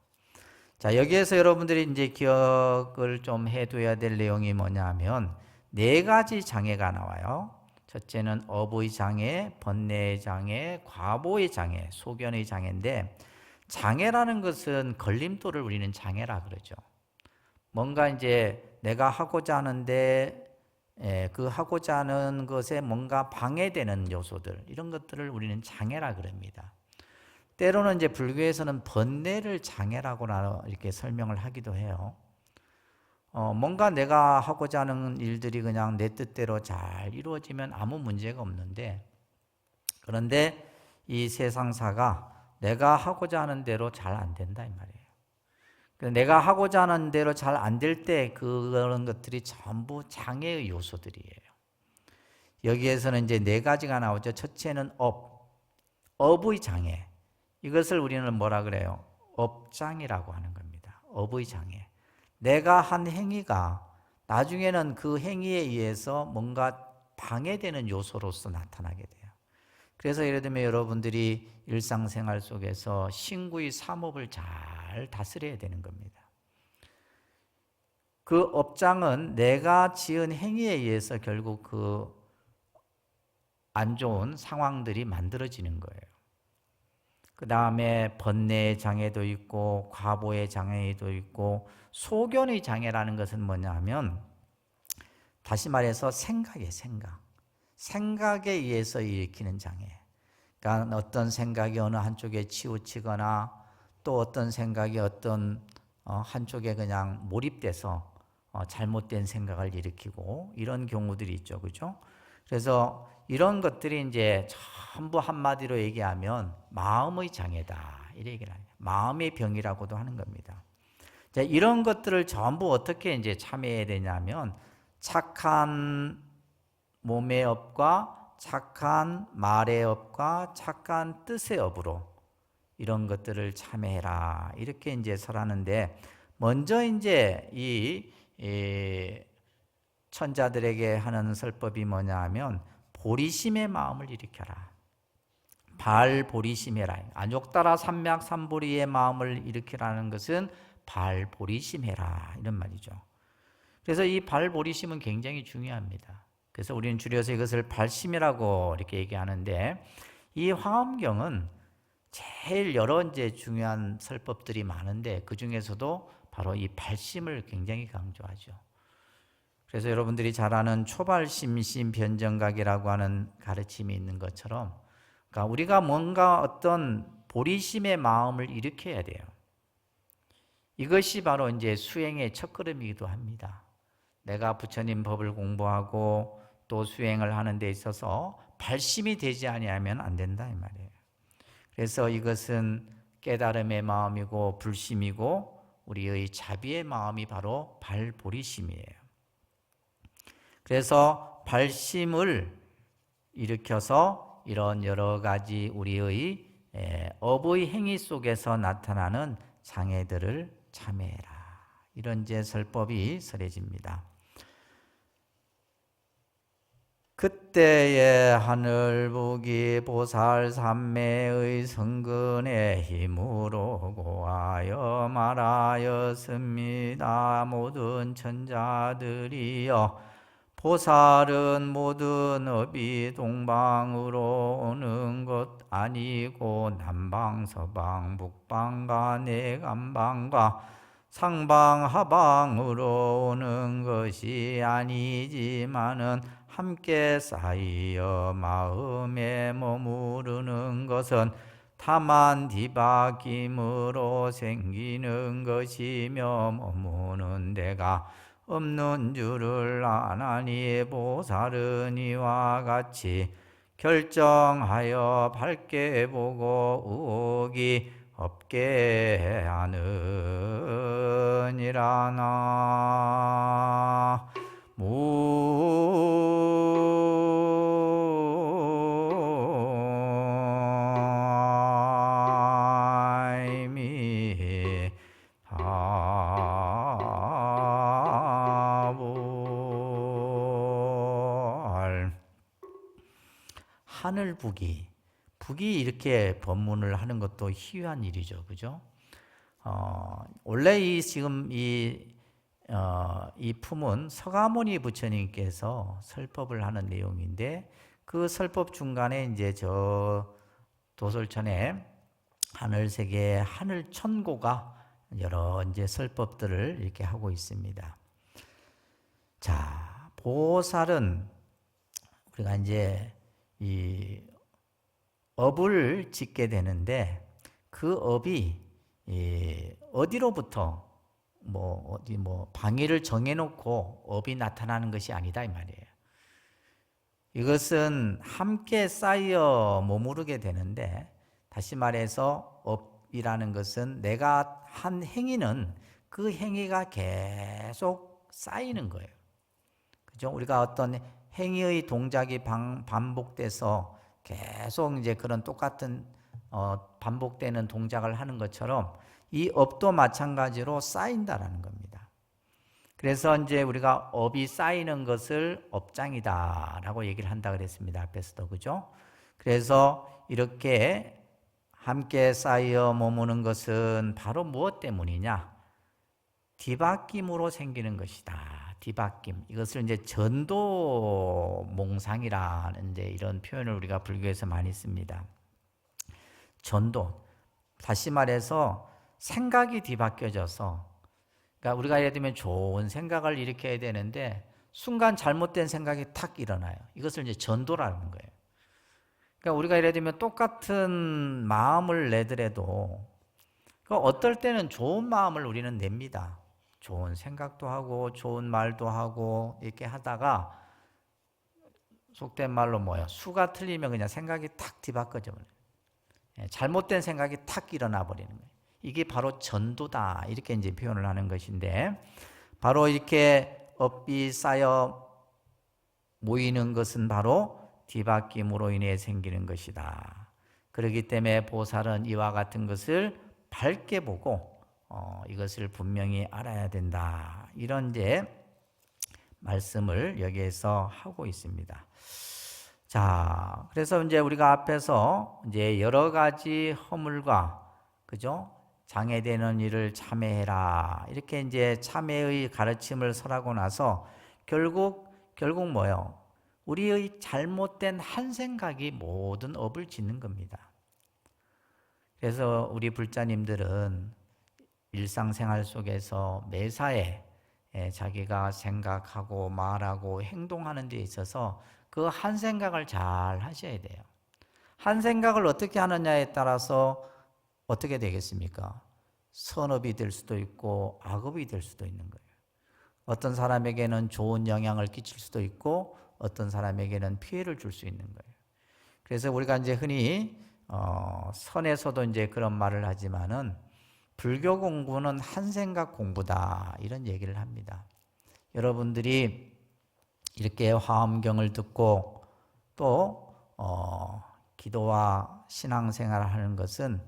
자, 여기에서 여러분들이 이제 기억을 좀 해둬야 될 내용이 뭐냐면 네 가지 장애가 나와요. 첫째는 업의 장애, 번뇌의 장애, 과보의 장애, 소견의 장애인데 장애라는 것은 걸림돌을 우리는 장애라 그러죠. 뭔가 이제 내가 하고자 하는데 그 하고자 하는 것에 뭔가 방해되는 요소들, 이런 것들을 우리는 장애라 그럽니다. 때로는 이제 불교에서는 번뇌를 장애라고 이렇게 설명을 하기도 해요. 뭔가 내가 하고자 하는 일들이 그냥 내 뜻대로 잘 이루어지면 아무 문제가 없는데, 그런데 이 세상사가 내가 하고자 하는 대로 잘 안 된다 이 말이에요. 내가 하고자 하는 대로 잘 안 될 때 그런 것들이 전부 장애의 요소들이에요. 여기에서는 이제 네 가지가 나오죠. 첫째는 업의 장애. 이것을 우리는 뭐라 그래요? 업장이라고 하는 겁니다. 업의 장애. 내가 한 행위가 나중에는 그 행위에 의해서 뭔가 방해되는 요소로서 나타나게 돼요. 그래서 예를 들면 여러분들이 일상생활 속에서 신구의 삼업을 잘 다스려야 되는 겁니다. 그 업장은 내가 지은 행위에 의해서 결국 그 안 좋은 상황들이 만들어지는 거예요. 그 다음에 번뇌의 장애도 있고 과보의 장애도 있고 소견의 장애라는 것은 뭐냐 하면 다시 말해서 생각에 의해서 일으키는 장애. 그러니까 어떤 생각이 어느 한쪽에 치우치거나 또 어떤 생각이 어떤 한쪽에 그냥 몰입돼서 잘못된 생각을 일으키고 이런 경우들이 있죠. 그렇죠? 그래서 이런 것들이 이제 전부 한마디로 얘기하면 마음의 장애다. 이렇게 얘기를 해요. 마음의 병이라고도 하는 겁니다. 자, 이런 것들을 전부 어떻게 이제 참여해야 되냐면 착한 몸의 업과 착한 말의 업과 착한 뜻의 업으로 이런 것들을 참여해라. 이렇게 이제 설하는데 먼저 이제 이 천자들에게 하는 설법이 뭐냐 하면 보리심의 마음을 일으켜라. 발보리심해라. 안욕 따라 삼맥삼보리의 마음을 일으키라는 것은 발보리심해라 이런 말이죠. 그래서 이 발보리심은 굉장히 중요합니다. 그래서 우리는 줄여서 이것을 발심이라고 이렇게 얘기하는데 이 화엄경은 제일 여러 이제 중요한 설법들이 많은데 그 중에서도 바로 이 발심을 굉장히 강조하죠. 그래서 여러분들이 잘 아는 초발심심 변정각이라고 하는 가르침이 있는 것처럼 그러니까 우리가 뭔가 어떤 보리심의 마음을 일으켜야 돼요. 이것이 바로 이제 수행의 첫걸음이기도 합니다. 내가 부처님 법을 공부하고 또 수행을 하는 데 있어서 발심이 되지 아니하면 안 된다 이 말이에요. 그래서 이것은 깨달음의 마음이고 불심이고 우리의 자비의 마음이 바로 발보리심이에요. 그래서 발심을 일으켜서 이런 여러 가지 우리의 업의 행위 속에서 나타나는 장애들을 참여해라. 이런 이제 설법이 설해집니다. 그때에 하늘북이 보살 삼매의 성근의 힘으로 고하여 말하였습니다. 모든 천자들이여, 보살은 모든 업이 동방으로 오는 것 아니고 남방, 서방, 북방과 내간방과 상방, 하방으로 오는 것이 아니지만은 함께 쌓여 마음에 머무르는 것은 다만 뒤바뀜으로 생기는 것이며 머무는 데가 없는 줄을 아나니, 보살은 이와 같이 결정하여 밝게 보고 의혹이 없게 하느니라. 하늘북이, 북이 이렇게 법문을 하는 것도 희귀한 일이죠, 그죠? 원래 지금 이 품은 서가모니 부처님께서 설법을 하는 내용인데, 그 설법 중간에 이제 저 도솔천에 하늘세계 하늘천고가 여러 이제 설법들을 이렇게 하고 있습니다. 자, 보살은 우리가 이제 이 업을 짓게 되는데, 그 업이 어디로부터 어디 방위를 정해놓고 업이 나타나는 것이 아니다 이 말이에요. 이것은 함께 쌓여 머무르게 되는데, 다시 말해서 업이라는 것은 내가 한 행위는 그 행위가 계속 쌓이는 거예요. 그죠? 우리가 어떤 행위의 동작이 반복돼서 계속 이제 그런 똑같은 반복되는 동작을 하는 것처럼 이 업도 마찬가지로 쌓인다라는 겁니다. 그래서 이제 우리가 업이 쌓이는 것을 업장이다라고 얘기를 한다 그랬습니다. 앞에서도, 그죠? 그래서 이렇게 함께 쌓여 머무는 것은 바로 무엇 때문이냐? 뒤바뀜으로 생기는 것이다. 뒤바뀜. 이것을 이제 전도몽상이라는 이제 이런 표현을 우리가 불교에서 많이 씁니다. 전도. 다시 말해서 생각이 뒤바뀌어져서, 그러니까 우리가 예를 들면 좋은 생각을 일으켜야 되는데 순간 잘못된 생각이 탁 일어나요. 이것을 이제 전도라는 거예요. 그러니까 우리가 예를 들면 똑같은 마음을 내더라도 어떨 때는 좋은 마음을 우리는 냅니다. 좋은 생각도 하고 좋은 말도 하고 이렇게 하다가 속된 말로 수가 틀리면 그냥 생각이 탁 뒤바꿔져 버려요. 잘못된 생각이 탁 일어나 버리는 거예요. 이게 바로 전도다, 이렇게 이제 표현을 하는 것인데, 바로 이렇게 업이 쌓여 모이는 것은 바로 뒤바뀜으로 인해 생기는 것이다. 그렇기 때문에 보살은 이와 같은 것을 밝게 보고 이것을 분명히 알아야 된다, 이런 이제 말씀을 여기에서 하고 있습니다. 자, 그래서 이제 우리가 앞에서 이제 여러 가지 허물과, 그죠? 장애되는 일을 참회해라, 이렇게 이제 참회의 가르침을 설하고 나서 결국 뭐예요? 우리의 잘못된 한 생각이 모든 업을 짓는 겁니다. 그래서 우리 불자님들은 일상생활 속에서 매사에 자기가 생각하고 말하고 행동하는 데 있어서 그 한 생각을 잘 하셔야 돼요. 한 생각을 어떻게 하느냐에 따라서 어떻게 되겠습니까? 선업이 될 수도 있고 악업이 될 수도 있는 거예요. 어떤 사람에게는 좋은 영향을 끼칠 수도 있고 어떤 사람에게는 피해를 줄 수 있는 거예요. 그래서 우리가 이제 흔히 선에서도 이제 그런 말을 하지만은 불교 공부는 한 생각 공부다, 이런 얘기를 합니다. 여러분들이 이렇게 화엄경을 듣고 또 기도와 신앙생활을 하는 것은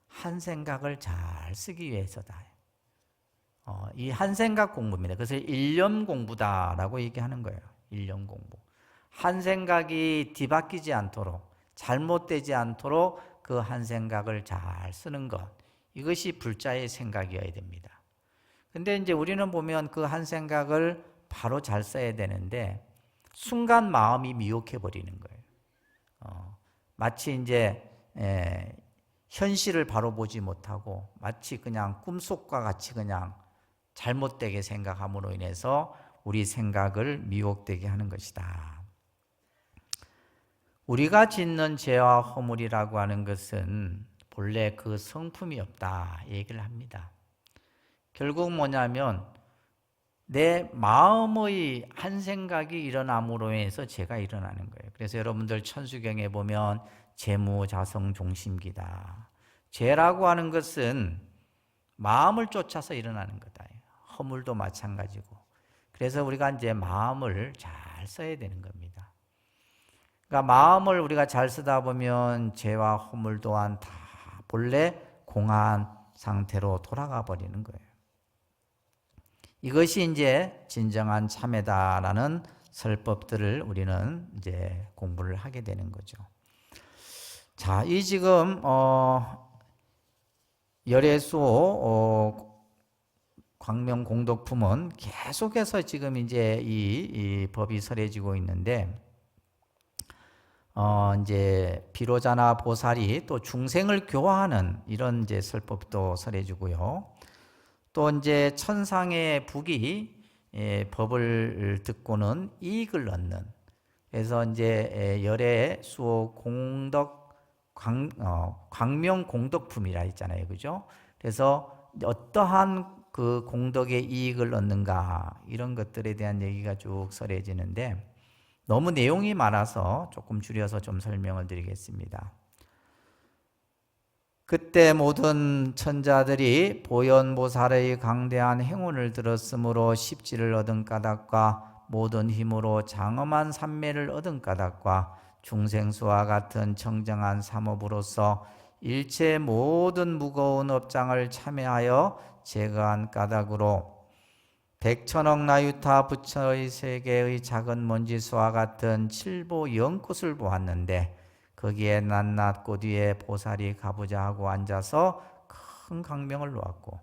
한 생각을 잘 쓰기 위해서다. 이 한 생각 공부입니다. 그래서 일념 공부다라고 얘기하는 거예요. 일념 공부. 한 생각이 뒤바뀌지 않도록, 잘못되지 않도록 그 한 생각을 잘 쓰는 것, 이것이 불자의 생각이어야 됩니다. 근데 이제 우리는 보면 그 한 생각을 바로 잘 써야 되는데 순간 마음이 미혹해 버리는 거예요. 마치 이제 현실을 바로 보지 못하고 마치 그냥 꿈속과 같이 그냥 잘못되게 생각함으로 인해서 우리 생각을 미혹되게 하는 것이다. 우리가 짓는 죄와 허물이라고 하는 것은 본래 그 성품이 없다 얘기를 합니다. 결국 뭐냐면 내 마음의 한 생각이 일어남으로 인해서 죄가 일어나는 거예요. 그래서 여러분들 천수경에 보면 재무자성 종심기다. 죄라고 하는 것은 마음을 쫓아서 일어나는 거다. 허물도 마찬가지고. 그래서 우리가 이제 마음을 잘 써야 되는 겁니다. 그러니까 마음을 우리가 잘 쓰다 보면 죄와 허물 또한 다 본래 공한 상태로 돌아가 버리는 거예요. 이것이 이제 진정한 참회다라는 설법들을 우리는 이제 공부를 하게 되는 거죠. 자, 이 지금 열애수호 광명공덕품은 계속해서 지금 이제 이 법이 설해지고 있는데, 이제 비로자나 보살이 또 중생을 교화하는 이런 이제 설법도 설해지고요. 또 이제 천상의 북이 법을 듣고는 이익을 얻는, 그래서 이제 열애 수호 공덕 광명 공덕품이라 했잖아요, 그죠? 그래서 어떠한 그 공덕의 이익을 얻는가 이런 것들에 대한 얘기가 쭉 설해지는데 너무 내용이 많아서 조금 줄여서 좀 설명을 드리겠습니다. 그때 모든 천자들이 보현보살의 강대한 행운을 들었으므로 십지를 얻은 까닭과 모든 힘으로 장엄한 삼매를 얻은 까닭과 중생수와 같은 청정한 삼업으로서 일체 모든 무거운 업장을 참여하여 제거한 까닭으로 백천억 나유타 부처의 세계의 작은 먼지수와 같은 칠보 영꽃을 보았는데 거기에 낱낱 꽃 위에 보살이 가보자 하고 앉아서 큰 광명을 놓았고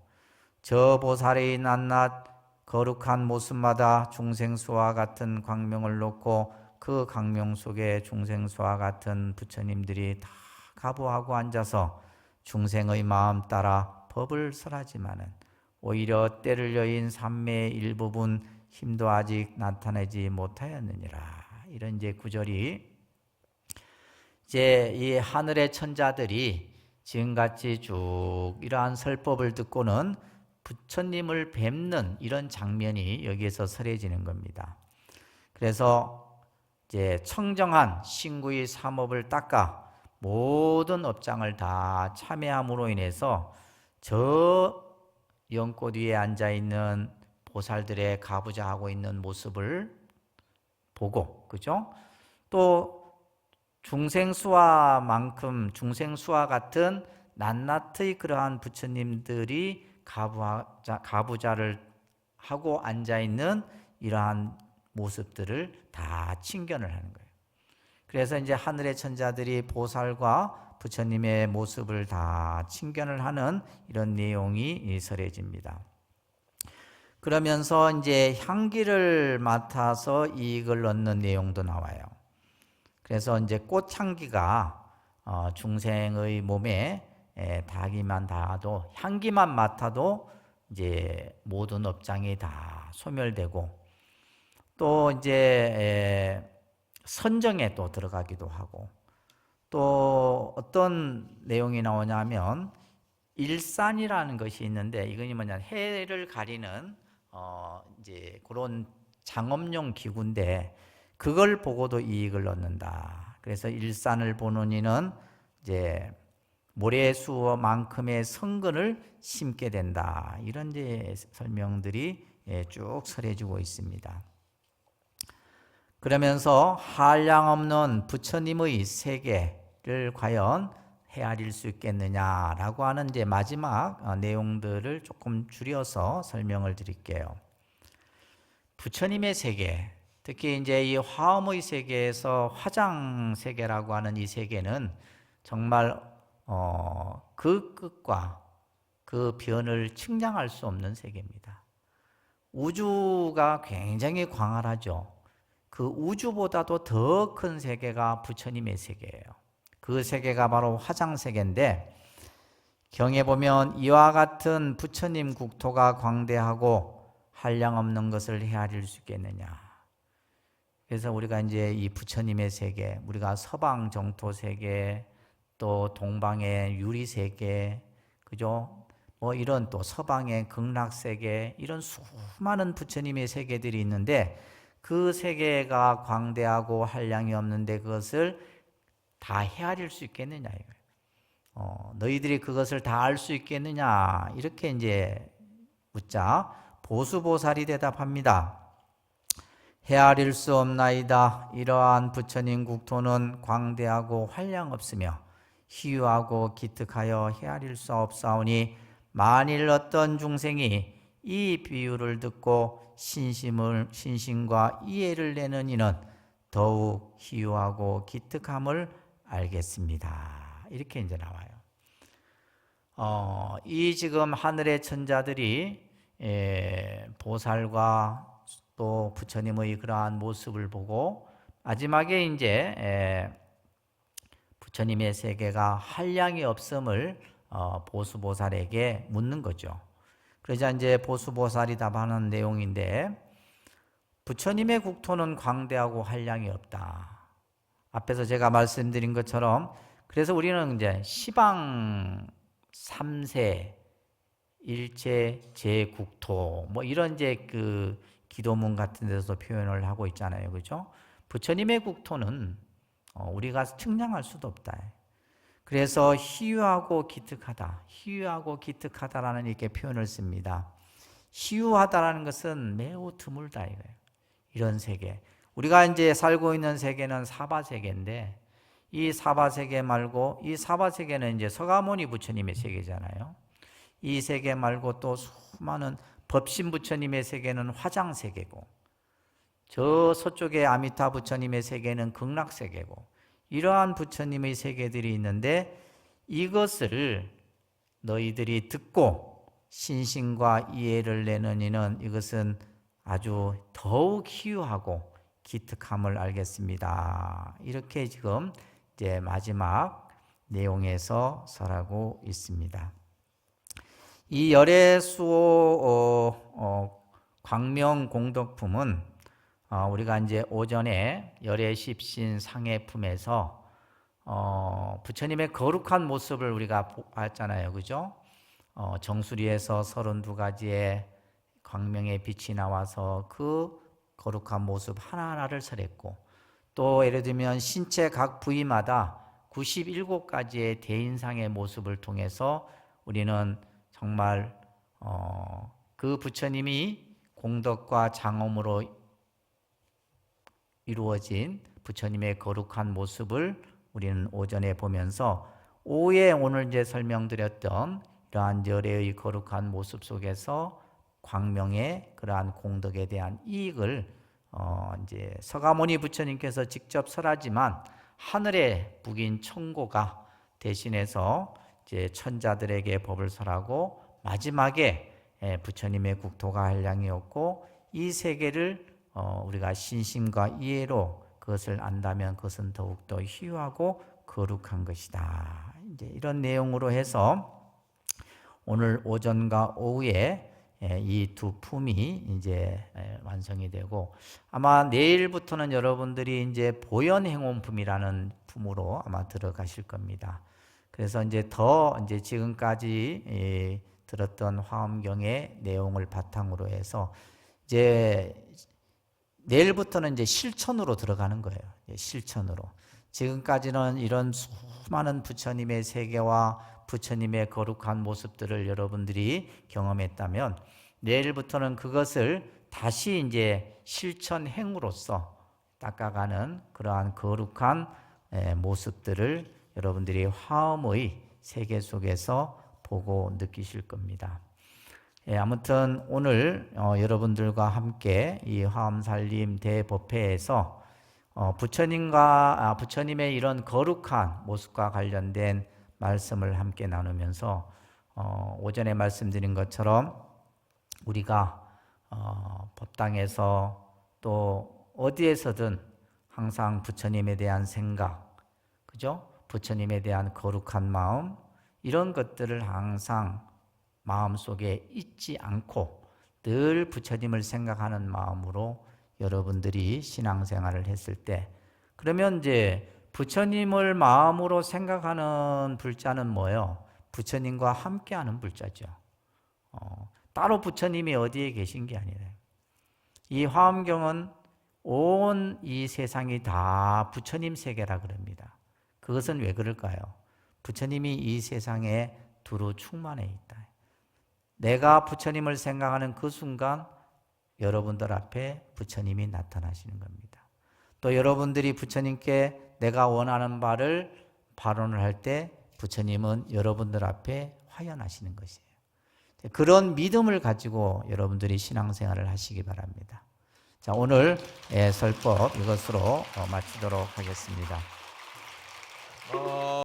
저 보살의 낱낱 거룩한 모습마다 중생수와 같은 광명을 놓고 그 광명 속에 중생수와 같은 부처님들이 다 가보하고 앉아서 중생의 마음 따라 법을 설하지만은 오히려 때를 여인 삼매의 일부분 힘도 아직 나타내지 못하였느니라. 이런 이제 구절이 이제 이 하늘의 천자들이 지금같이 쭉 이러한 설법을 듣고는 부처님을 뵙는 이런 장면이 여기에서 설해지는 겁니다. 그래서 이제 청정한 신구의 삼업을 닦아 모든 업장을 다 참여함으로 인해서 저 연꽃 위에 앉아 있는 보살들의 가부좌하고 있는 모습을 보고, 그죠? 또 중생수와 같은 낱낱의 그러한 부처님들이 가부좌를 하고 앉아 있는 이러한 모습들을 다 친견을 하는 거예요. 그래서 이제 하늘의 천자들이 보살과 부처님의 모습을 다 친견을 하는 이런 내용이 설해집니다. 그러면서 이제 향기를 맡아서 이익을 얻는 내용도 나와요. 그래서 이제 꽃향기가 중생의 몸에 닿기만 닿아도 향기만 맡아도 이제 모든 업장이 다 소멸되고 또 이제 선정에 또 들어가기도 하고 또 어떤 내용이 나오냐면 일산이라는 것이 있는데 이건 뭐냐 해를 가리는 이제 그런 장업용 기구인데 그걸 보고도 이익을 얻는다. 그래서 일산을 보는 이는 이제 모래수만큼의 성근을 심게 된다. 이런 이제 설명들이 쭉 설해지고 있습니다. 그러면서 한량없는 부처님의 세계를 과연 헤아릴 수 있겠느냐라고 하는 이제 마지막 내용들을 조금 줄여서 설명을 드릴게요. 부처님의 세계, 특히 이제 이 화엄의 세계에서 화장 세계라고 하는 이 세계는 정말 그 끝과 그 변을 측량할 수 없는 세계입니다. 우주가 굉장히 광활하죠. 그 우주보다도 더 큰 세계가 부처님의 세계예요. 그 세계가 바로 화장 세계인데, 경에 보면 이와 같은 부처님 국토가 광대하고 한량없는 것을 헤아릴 수 있겠느냐. 그래서 우리가 이제 이 부처님의 세계, 우리가 서방 정토 세계, 또 동방의 유리 세계, 그죠? 뭐 이런 또 서방의 극락 세계, 이런 수많은 부처님의 세계들이 있는데, 그 세계가 광대하고 한량이 없는데 그것을 다 헤아릴 수 있겠느냐 이거예요. 너희들이 그것을 다 알 수 있겠느냐, 이렇게 이제 묻자 보수보살이 대답합니다. 헤아릴 수 없나이다. 이러한 부처님 국토는 광대하고 한량 없으며 희유하고 기특하여 헤아릴 수 없사오니, 만일 어떤 중생이 이 비유를 듣고 신심과 이해를 내는 이는 더욱 희유하고 기특함을 알겠습니다. 이렇게 이제 나와요. 이 지금 하늘의 천자들이 보살과 또 부처님의 그러한 모습을 보고 마지막에 이제 부처님의 세계가 한량이 없음을 보수보살에게 묻는 거죠. 그러자 이제 보수보살이 답하는 내용인데, 부처님의 국토는 광대하고 한량이 없다. 앞에서 제가 말씀드린 것처럼, 그래서 우리는 이제 시방 3세 일체 제국토 뭐 이런 이제 그 기도문 같은 데서 표현을 하고 있잖아요. 그죠? 부처님의 국토는 우리가 측량할 수도 없다. 그래서 희유하고 기특하다. 희유하고 기특하다라는 이렇게 표현을 씁니다. 희유하다라는 것은 매우 드물다 이거예요. 이런 세계. 우리가 이제 살고 있는 세계는 사바세계인데, 이 사바세계 말고, 이 사바세계는 이제 서가모니 부처님의 세계잖아요. 이 세계 말고 또 수많은 법신 부처님의 세계는 화장 세계고, 저 서쪽에 아미타 부처님의 세계는 극락 세계고, 이러한 부처님의 세계들이 있는데, 이것을 너희들이 듣고 신심과 이해를 내는 이는 이것은 아주 더욱 희유하고 기특함을 알겠습니다. 이렇게 지금 이제 마지막 내용에서 설하고 있습니다. 이 열애수호 광명 공덕품은 우리가 이제 오전에 열애십신 상해품에서 부처님의 거룩한 모습을 우리가 봤잖아요, 그죠? 정수리에서 32가지의 광명의 빛이 나와서 그 거룩한 모습 하나하나를 설했고, 또 예를 들면 신체 각 부위마다 97가지의 대인상의 모습을 통해서 우리는 정말 그 부처님이 공덕과 장엄으로 이루어진 부처님의 거룩한 모습을 우리는 오전에 보면서, 오후에 오늘 이제 설명드렸던 이러한 열애의 거룩한 모습 속에서 광명의 그러한 공덕에 대한 이익을 이제 서가모니 부처님께서 직접 설하지만, 하늘의 북인 청고가 대신해서 이제 천자들에게 법을 설하고, 마지막에 부처님의 국토가 한량이었고, 이 세계를 우리가 신심과 이해로 그것을 안다면 그것은 더욱더 희유하고 거룩한 것이다. 이제 이런 내용으로 해서 오늘 오전과 오후에 이 두 품이 이제 완성이 되고, 아마 내일부터는 여러분들이 이제 보현행원품이라는 품으로 아마 들어가실 겁니다. 그래서 이제 더 이제 지금까지 들었던 화엄경의 내용을 바탕으로 해서 이제 내일부터는 이제 실천으로 들어가는 거예요. 실천으로. 지금까지는 이런 수많은 부처님의 세계와 부처님의 거룩한 모습들을 여러분들이 경험했다면, 내일부터는 그것을 다시 이제 실천행으로서 닦아가는 그러한 거룩한 모습들을 여러분들이 화엄의 세계 속에서 보고 느끼실 겁니다. 아무튼 오늘 여러분들과 함께 이 화엄살림 대법회에서 부처님의 이런 거룩한 모습과 관련된 말씀을 함께 나누면서 오전에 말씀드린 것처럼 우리가 법당에서 또 어디에서든 항상 부처님에 대한 생각, 그죠? 부처님에 대한 거룩한 마음, 이런 것들을 항상 마음속에 잊지 않고 늘 부처님을 생각하는 마음으로 여러분들이 신앙생활을 했을 때, 그러면 이제 부처님을 마음으로 생각하는 불자는 뭐예요? 부처님과 함께하는 불자죠. 따로 부처님이 어디에 계신 게 아니래요. 이 화엄경은 온 이 세상이 다 부처님 세계라 그럽니다. 그것은 왜 그럴까요? 부처님이 이 세상에 두루 충만해 있다. 내가 부처님을 생각하는 그 순간 여러분들 앞에 부처님이 나타나시는 겁니다. 또 여러분들이 부처님께 내가 원하는 바를 발언을 할 때 부처님은 여러분들 앞에 화연하시는 것이에요. 그런 믿음을 가지고 여러분들이 신앙생활을 하시기 바랍니다. 자, 오늘 설법 이것으로 마치도록 하겠습니다.